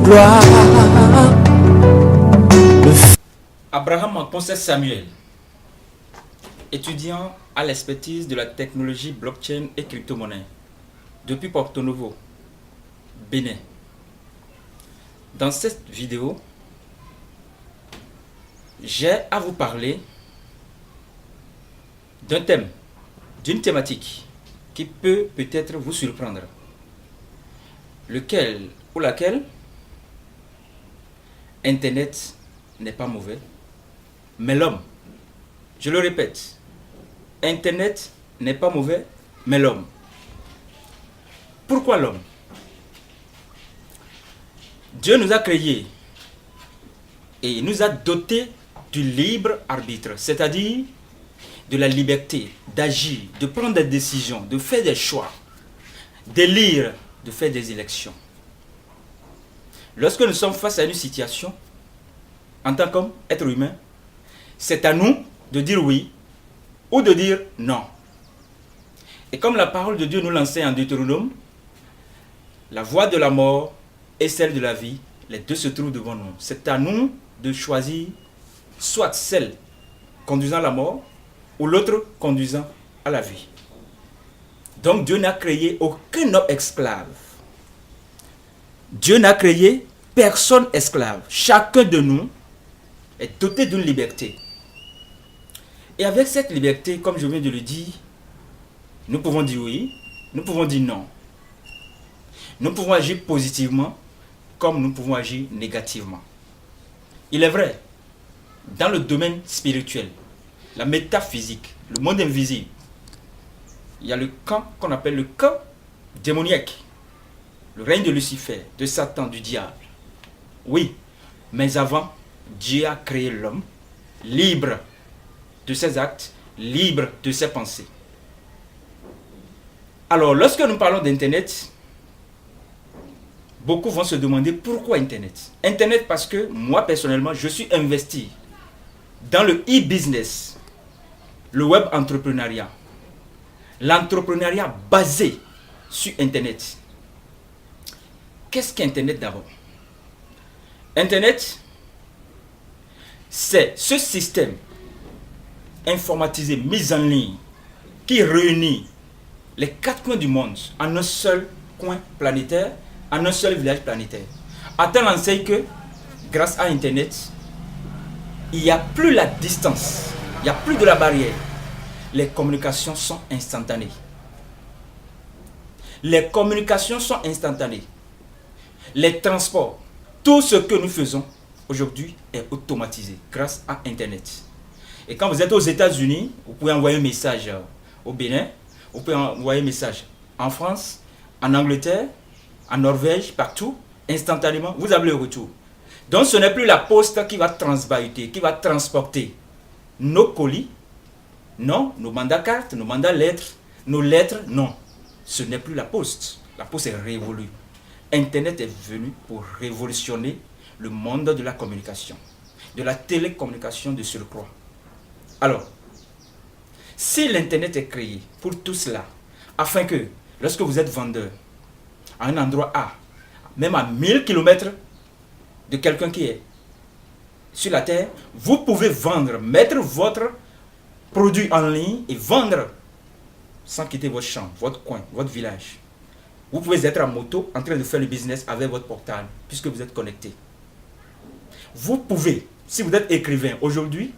gloire. Abraham Ponce Samuel, étudiant à l'expertise de la technologie blockchain et crypto-monnaie depuis Porto Novo, Bénin. Dans cette vidéo, j'ai à vous parler d'un thème, d'une thématique qui peut peut-être vous surprendre, lequel ou laquelle Internet n'est pas mauvais, mais l'homme, je le répète, Internet n'est pas mauvais, mais l'homme. Pourquoi l'homme? Dieu nous a créés et il nous a dotés du libre arbitre, c'est-à-dire de la liberté d'agir, de prendre des décisions, de faire des choix, d'élire, de faire des élections. Lorsque nous sommes face à une situation, en tant qu'être humain, c'est à nous de dire oui ou de dire non. Et comme la parole de Dieu nous l'enseigne en Deutéronome, la voie de la mort et celle de la vie, les deux se trouvent devant nous. C'est à nous de choisir soit celle conduisant à la mort ou l'autre conduisant à la vie. Donc Dieu n'a créé aucun homme esclave. Dieu n'a créé personne esclave. Chacun de nous est doté d'une liberté. Et avec cette liberté, comme je viens de le dire, nous pouvons dire oui, nous pouvons dire non. Nous pouvons agir positivement comme nous pouvons agir négativement. Il est vrai, dans le domaine spirituel, la métaphysique, le monde invisible, il y a le camp qu'on appelle le camp démoniaque, le règne de Lucifer, de Satan, du diable. Oui, mais avant, Dieu a créé l'homme libre de ses actes, libre de ses pensées. Alors, lorsque nous parlons d'Internet, beaucoup vont se demander pourquoi Internet. Internet parce que moi, personnellement, je suis investi dans le e-business, le web entrepreneuriat, l'entrepreneuriat basé sur Internet. Qu'est-ce qu'Internet d'abord? Internet, c'est ce système informatisé, mis en ligne, qui réunit les quatre coins du monde en un seul coin planétaire, en un seul village planétaire. À telle enseigne que, grâce à Internet, il n'y a plus la distance, il n'y a plus de la barrière. Les communications sont instantanées. Les communications sont instantanées. Les transports, tout ce que nous faisons aujourd'hui est automatisé grâce à Internet. Et quand vous êtes aux États-Unis, vous pouvez envoyer un message au Bénin, vous pouvez envoyer un message en France, en Angleterre, en Norvège, partout, instantanément, vous avez le retour. Donc ce n'est plus la poste qui va transbahuter, qui va transporter nos colis, non, nos mandats cartes, nos mandats lettres, nos lettres, non. Ce n'est plus la poste. La poste est révolue. Internet est venu pour révolutionner le monde de la communication, de la télécommunication de surcroît. Alors, si l'Internet est créé pour tout cela, afin que, lorsque vous êtes vendeur, à un endroit A, même à 1000 km de quelqu'un qui est sur la terre, vous pouvez vendre, mettre votre produit en ligne et vendre sans quitter votre champ, votre coin, votre village. Vous pouvez être en moto en train de faire le business avec votre portable puisque vous êtes connecté. Vous pouvez, si vous êtes écrivain aujourd'hui,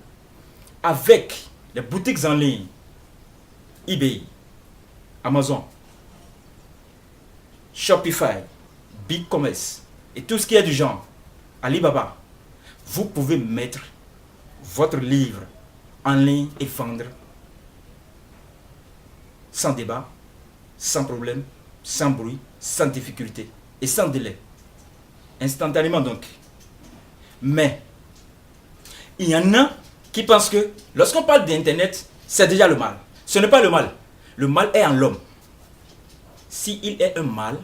avec les boutiques en ligne, eBay, Amazon, Shopify, BigCommerce et tout ce qui est du genre, Alibaba, vous pouvez mettre votre livre en ligne et vendre sans débat, sans problème, sans bruit, sans difficulté et sans délai. Instantanément donc. Mais, il y en a qui pensent que lorsqu'on parle d'Internet, c'est déjà le mal. Ce n'est pas le mal. Le mal est en l'homme. S'il est un mal,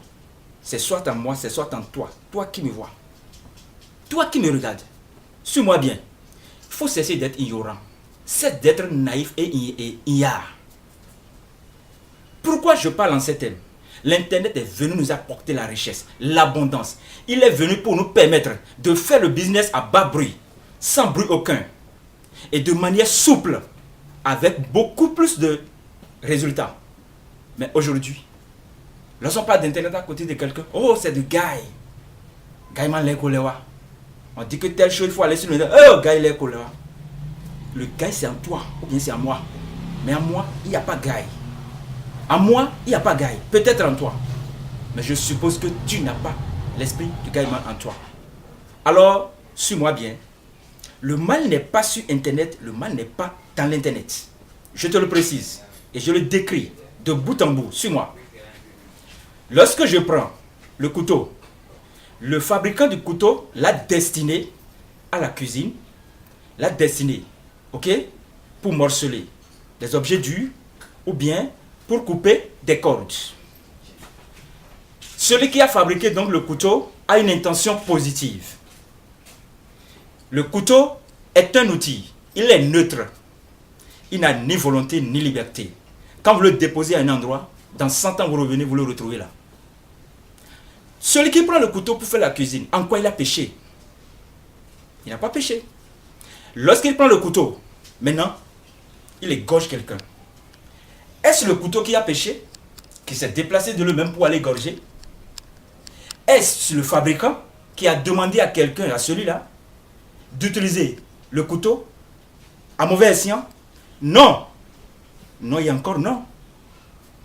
c'est soit en moi, c'est soit en toi. Toi qui me vois. Toi qui me regardes. Suis-moi bien. Il faut cesser d'être ignorant. C'est d'être naïf et ignare. Pourquoi je parle en ces termes? L'Internet est venu nous apporter la richesse, l'abondance. Il est venu pour nous permettre de faire le business à bas bruit, sans bruit aucun, et de manière souple, avec beaucoup plus de résultats. Mais aujourd'hui, lorsqu'on parle d'Internet à côté de quelqu'un, oh, c'est de Guy. Guy man les kolewa. On dit que telle chose, il faut aller sur le net. Oh, Guy les kolewa. Le Guy, c'est en toi, ou bien c'est en moi. Mais en moi, il n'y a pas Guy. En moi, il n'y a pas Guy. Peut-être en toi. Mais je suppose que tu n'as pas l'esprit du Guy man en toi. Alors, suis-moi bien. Le mal n'est pas sur Internet, le mal n'est pas dans l'Internet. Je te le précise et je le décris de bout en bout. Suis-moi. Lorsque je prends le couteau, le fabricant du couteau l'a destiné à la cuisine, l'a destiné, ok, pour morceler des objets durs ou bien pour couper des cordes. Celui qui a fabriqué donc le couteau a une intention positive. Le couteau est un outil, il est neutre. Il n'a ni volonté ni liberté. Quand vous le déposez à un endroit, dans 100 ans vous revenez, vous le retrouvez là. Celui qui prend le couteau pour faire la cuisine, en quoi il a péché? Il n'a pas péché. Lorsqu'il prend le couteau, maintenant, il égorge quelqu'un. Est-ce le couteau qui a péché, qui s'est déplacé de lui-même pour aller égorger? Est-ce le fabricant qui a demandé à quelqu'un, à celui-là, d'utiliser le couteau à mauvais escient? Non. Non, il y a encore non.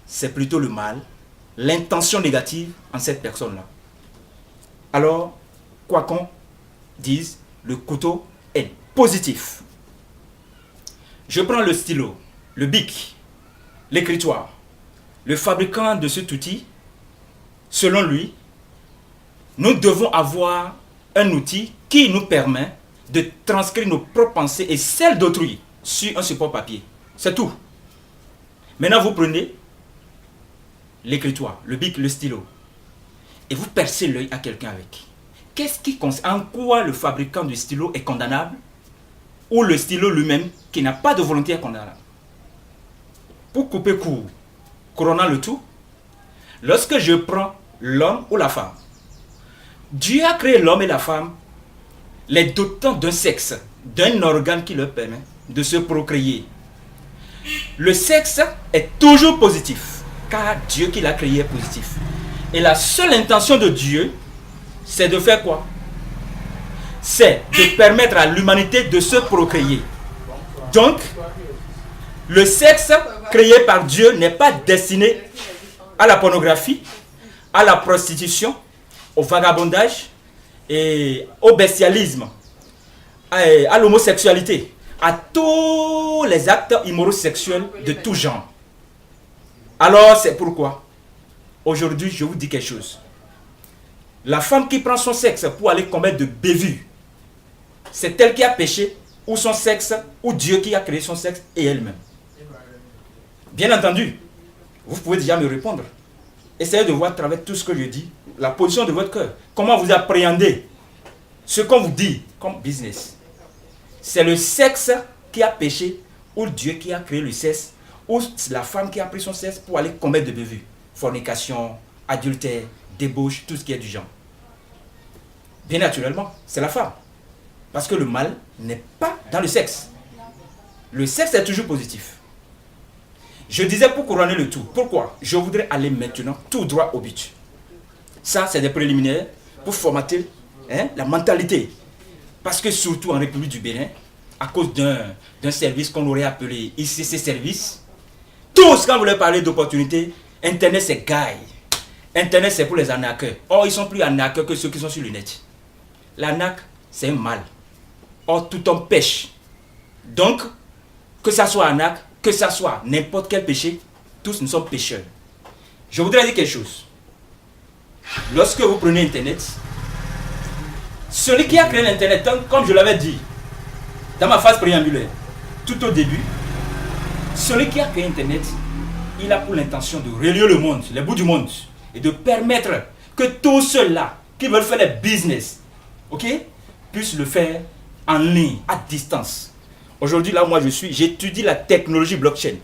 C'est plutôt le mal, l'intention négative en cette personne-là. Alors, quoi qu'on dise, le couteau est positif. Je prends le stylo, le bic, l'écritoire. Le fabricant de cet outil, selon lui, nous devons avoir un outil qui nous permet de transcrire nos propres pensées et celles d'autrui sur un support papier. C'est tout. Maintenant, vous prenez l'écritoire, le bic, le stylo, et vous percez l'œil à quelqu'un avec. En quoi le fabricant du stylo est condamnable ou le stylo lui-même qui n'a pas de volonté est condamnable? Pour couper court, couronnant le tout, lorsque je prends l'homme ou la femme, Dieu a créé l'homme et la femme les dotant d'un sexe, d'un organe qui leur permet de se procréer. Le sexe est toujours positif, car Dieu qui l'a créé est positif. Et la seule intention de Dieu, c'est de faire quoi? C'est de permettre à l'humanité de se procréer. Donc, le sexe créé par Dieu n'est pas destiné à la pornographie, à la prostitution, au vagabondage et au bestialisme, à l'homosexualité, à tous les actes immoraux sexuels de tout genre. Alors c'est pourquoi aujourd'hui je vous dis quelque chose. La femme qui prend son sexe pour aller commettre de bévues, c'est elle qui a péché, ou son sexe, ou Dieu qui a créé son sexe et elle-même. Bien entendu, vous pouvez déjà me répondre. Essayez de voir à travers tout ce que je dis, la position de votre cœur. Comment vous appréhendez ce qu'on vous dit comme business. C'est le sexe qui a péché, ou Dieu qui a créé le sexe, ou la femme qui a pris son sexe pour aller commettre de bévues. Fornication, adultère, débauche, tout ce qui est du genre. Bien naturellement, c'est la femme. Parce que le mal n'est pas dans le sexe. Le sexe est toujours positif. Je disais pour couronner le tout. Pourquoi? Je voudrais aller maintenant tout droit au but. Ça, c'est des préliminaires pour formater la mentalité. Parce que surtout en République du Bénin, à cause d'un service qu'on aurait appelé ICC Service, tous, quand vous leur parlez d'opportunités, Internet c'est gaille. Internet c'est pour les arnaqueurs. Or, ils sont plus arnaqueurs que ceux qui sont sur le net. L'arnaque, c'est un mal. Or, tout homme pêche. Donc, que ça soit arnaque, que ça soit n'importe quel péché, tous nous sommes pécheurs. Je voudrais dire quelque chose. Lorsque vous prenez Internet, celui qui a créé l'Internet, comme je l'avais dit dans ma phase préambulaire, tout au début, celui qui a créé Internet, il a pour l'intention de relier le monde, les bouts du monde, et de permettre que tous ceux-là qui veulent faire des business, ok, puissent le faire en ligne, à distance. Aujourd'hui, là où moi je suis, j'étudie la technologie blockchain.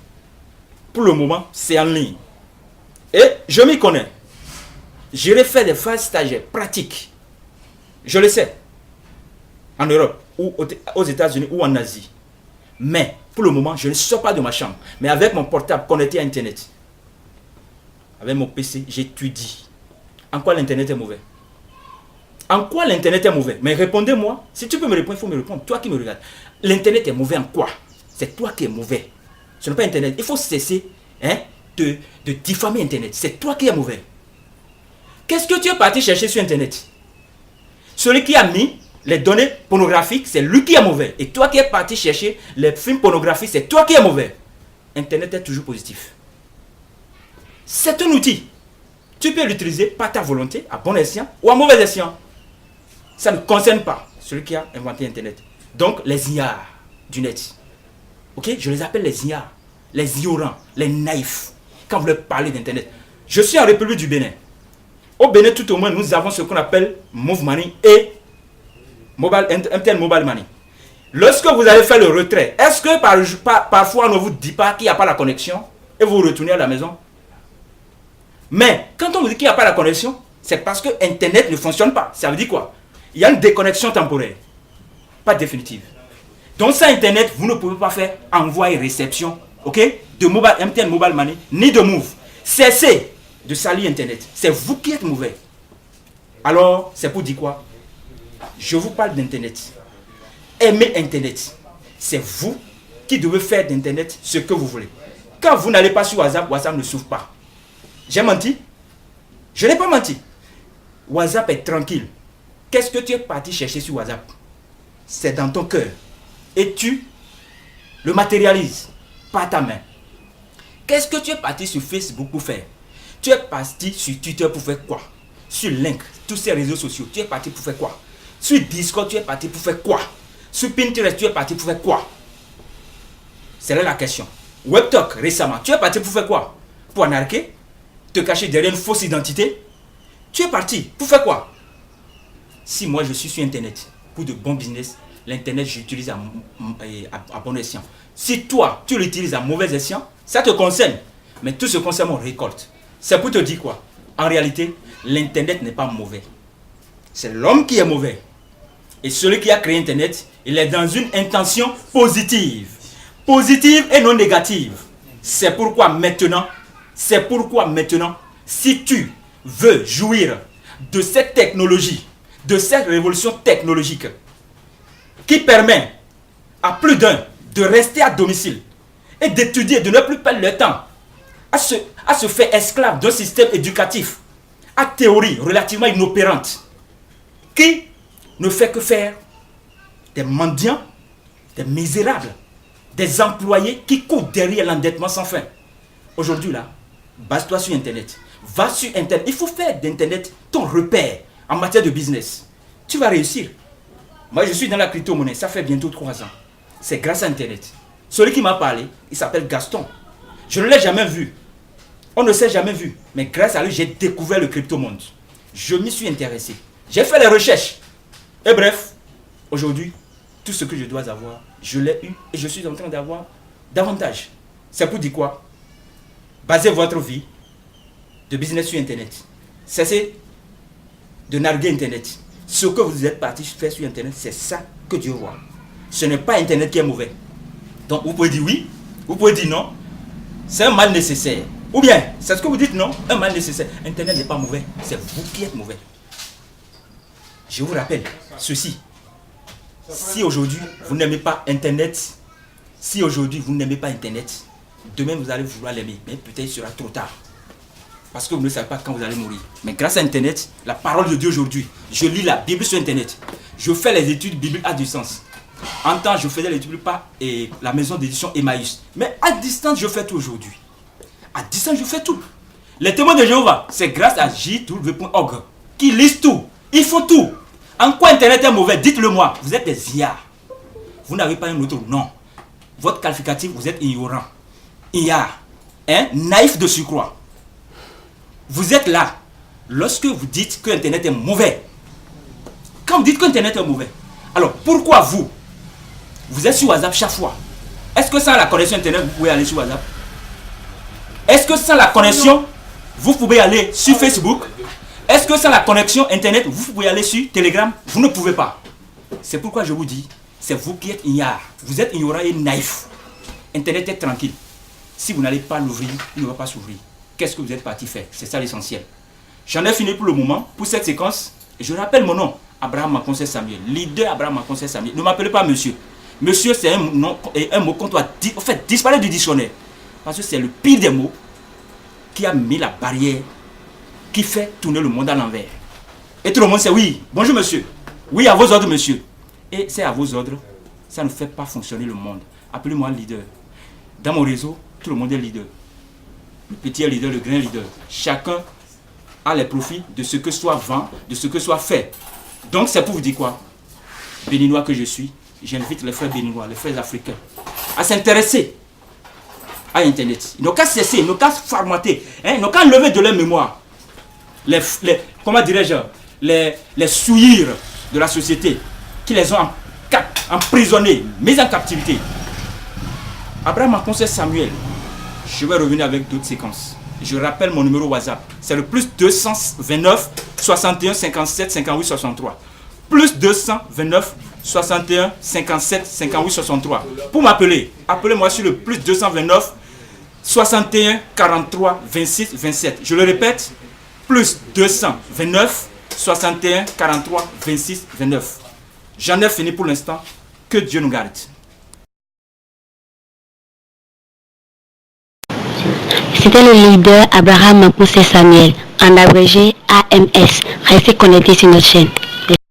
Pour le moment, c'est en ligne. Et je m'y connais. J'irai faire des phases stagiaires pratiques. Je le sais. En Europe, ou aux États-Unis, ou en Asie. Mais, pour le moment, je ne sors pas de ma chambre. Mais avec mon portable connecté à Internet, avec mon PC, j'étudie. En quoi l'Internet est mauvais? En quoi l'Internet est mauvais? Mais répondez-moi. Si tu peux me répondre, il faut me répondre. Toi qui me regardes. L'Internet est mauvais en quoi? C'est toi qui es mauvais. Ce n'est pas Internet. Il faut cesser de diffamer Internet. C'est toi qui es mauvais. Qu'est-ce que tu es parti chercher sur Internet? Celui qui a mis les données pornographiques, c'est lui qui est mauvais. Et toi qui es parti chercher les films pornographiques, c'est toi qui es mauvais. Internet est toujours positif. C'est un outil. Tu peux l'utiliser par ta volonté, à bon escient ou à mauvais escient. Ça ne concerne pas celui qui a inventé Internet. Donc, les IA du net. Ok? Je les appelle les IA. Les ignorants, les naïfs. Quand vous leur parlez d'Internet. Je suis en République du Bénin. Au Bénin, tout au moins, nous avons ce qu'on appelle Move Money et MTN Mobile Money. Lorsque vous allez faire le retrait, est-ce que parfois on ne vous dit pas qu'il n'y a pas la connexion et vous retournez à la maison? Mais quand on vous dit qu'il n'y a pas la connexion, c'est parce que Internet ne fonctionne pas. Ça veut dire quoi? Il y a une déconnexion temporaire, pas définitive. Donc sans Internet, vous ne pouvez pas faire envoi et réception, ok, de MTN Mobile Money, ni de Move. Cessez de salir Internet. C'est vous qui êtes mauvais. Alors, c'est pour dire quoi? Je vous parle d'Internet. Aimez Internet. C'est vous qui devez faire d'Internet ce que vous voulez. Quand vous n'allez pas sur WhatsApp, WhatsApp ne s'ouvre pas. J'ai menti? Je n'ai pas menti. WhatsApp est tranquille. Qu'est-ce que tu es parti chercher sur WhatsApp? C'est dans ton cœur. Et tu le matérialises par ta main. Qu'est-ce que tu es parti sur Facebook pour faire? Tu es parti sur Twitter pour faire quoi? Sur Link, tous ces réseaux sociaux, tu es parti pour faire quoi? Sur Discord, tu es parti pour faire quoi? Sur Pinterest, tu es parti pour faire quoi? C'est là la question. WebTalk, récemment, tu es parti pour faire quoi? Pour anarquer? Te cacher derrière une fausse identité? Tu es parti pour faire quoi? Si moi je suis sur Internet pour de bons business, l'Internet j'utilise à bon escient. Si toi tu l'utilises à mauvais escient, ça te concerne. Mais tout ce concerne on récolte. C'est pour te dire quoi? En réalité, l'Internet n'est pas mauvais. C'est l'homme qui est mauvais. Et celui qui a créé Internet, il est dans une intention positive. Positive et non négative. C'est pourquoi maintenant, si tu veux jouir de cette technologie, de cette révolution technologique qui permet à plus d'un de rester à domicile et d'étudier, de ne plus perdre le temps à se faire esclave d'un système éducatif à théorie relativement inopérante qui ne fait que faire des mendiants, des misérables, des employés qui courent derrière l'endettement sans fin. Aujourd'hui là, base-toi sur Internet. Va sur Internet. Il faut faire d'Internet ton repère en matière de business. Tu vas réussir. Moi, je suis dans la crypto-monnaie. Ça fait bientôt 3 ans. C'est grâce à Internet. Celui qui m'a parlé, il s'appelle Gaston. Je ne l'ai jamais vu. On ne s'est jamais vu. Mais grâce à lui, j'ai découvert le crypto-monde. Je m'y suis intéressé. J'ai fait les recherches. Et bref, aujourd'hui, tout ce que je dois avoir, je l'ai eu et je suis en train d'avoir davantage. C'est pour dire quoi? Basez votre vie de business sur Internet. Cessez de narguer Internet. Ce que vous êtes parti faire sur Internet, c'est ça que Dieu voit. Ce n'est pas Internet qui est mauvais. Donc vous pouvez dire oui, vous pouvez dire non. C'est un mal nécessaire. Ou bien, c'est ce que vous dites non, un mal nécessaire. Internet n'est pas mauvais, c'est vous qui êtes mauvais. Je vous rappelle ceci. Si aujourd'hui vous n'aimez pas Internet, demain vous allez vouloir l'aimer, mais peut-être il sera trop tard. Parce que vous ne savez pas quand vous allez mourir. Mais grâce à Internet, la parole de Dieu aujourd'hui, je lis la Bible sur Internet. Je fais les études bibliques à distance. En temps, je faisais les études par la maison d'édition Emmaüs. Mais à distance, je fais tout aujourd'hui. À distance, je fais tout. Les témoins de Jéhovah, c'est grâce à jw.org qui lisent tout. Ils font tout. En quoi Internet est mauvais? Dites-le moi. Vous êtes des IA. Vous n'avez pas un autre nom. Votre qualificatif, vous êtes ignorant. IA. Naïf de surcroît. Vous êtes là lorsque vous dites que Internet est mauvais. Quand vous dites que Internet est mauvais, alors pourquoi vous êtes sur WhatsApp chaque fois? Est-ce que sans la connexion Internet, vous pouvez aller sur WhatsApp? Est-ce que sans la connexion vous pouvez aller sur Facebook. Est-ce que sans la connexion Internet, vous pouvez aller sur Telegram? Vous ne pouvez pas. C'est pourquoi je vous dis, c'est vous qui êtes ignorant. Vous êtes ignorant et naïf. Internet est tranquille. Si vous n'allez pas l'ouvrir, il ne va pas s'ouvrir. Qu'est-ce que vous êtes parti faire? C'est ça l'essentiel. J'en ai fini pour le moment, pour cette séquence. Je rappelle mon nom, Abraham Makonsé Samuel, leader Abraham Makonsé Samuel. Ne m'appelez pas monsieur. Monsieur, c'est un nom et un mot qu'on doit disparaître du dictionnaire. Parce que c'est le pire des mots qui a mis la barrière, qui fait tourner le monde à l'envers. Et tout le monde sait oui, bonjour monsieur. Oui, à vos ordres monsieur. Et c'est à vos ordres, ça ne fait pas fonctionner le monde. Appelez-moi leader. Dans mon réseau, tout le monde est leader. Le petit est leader, le grand est leader. Chacun a les profits de ce que soit vend, de ce que soit fait. Donc c'est pour vous dire quoi? Béninois que je suis, j'invite les frères béninois, les frères africains à s'intéresser à Internet. Ils n'ont qu'à cesser, ils n'ont qu'à formater, ils n'ont qu'à enlever de leur mémoire comment dirais-je, les souillures de la société qui les ont emprisonnés, mis en captivité. Abraham Makonsé Samuel, je vais revenir avec d'autres séquences. Je rappelle mon numéro WhatsApp, c'est le plus 229 61 57 58 63. Plus 229 61 57 58 63. Pour m'appeler, appelez-moi sur le plus 229 61 43 26 27. Je le répète, plus 229 61 43 26 29. J'en ai fini pour l'instant. Que Dieu nous garde. C'était le leader Abraham Makonsé Samuel, en abrégé AMS. Restez connectés sur notre chaîne.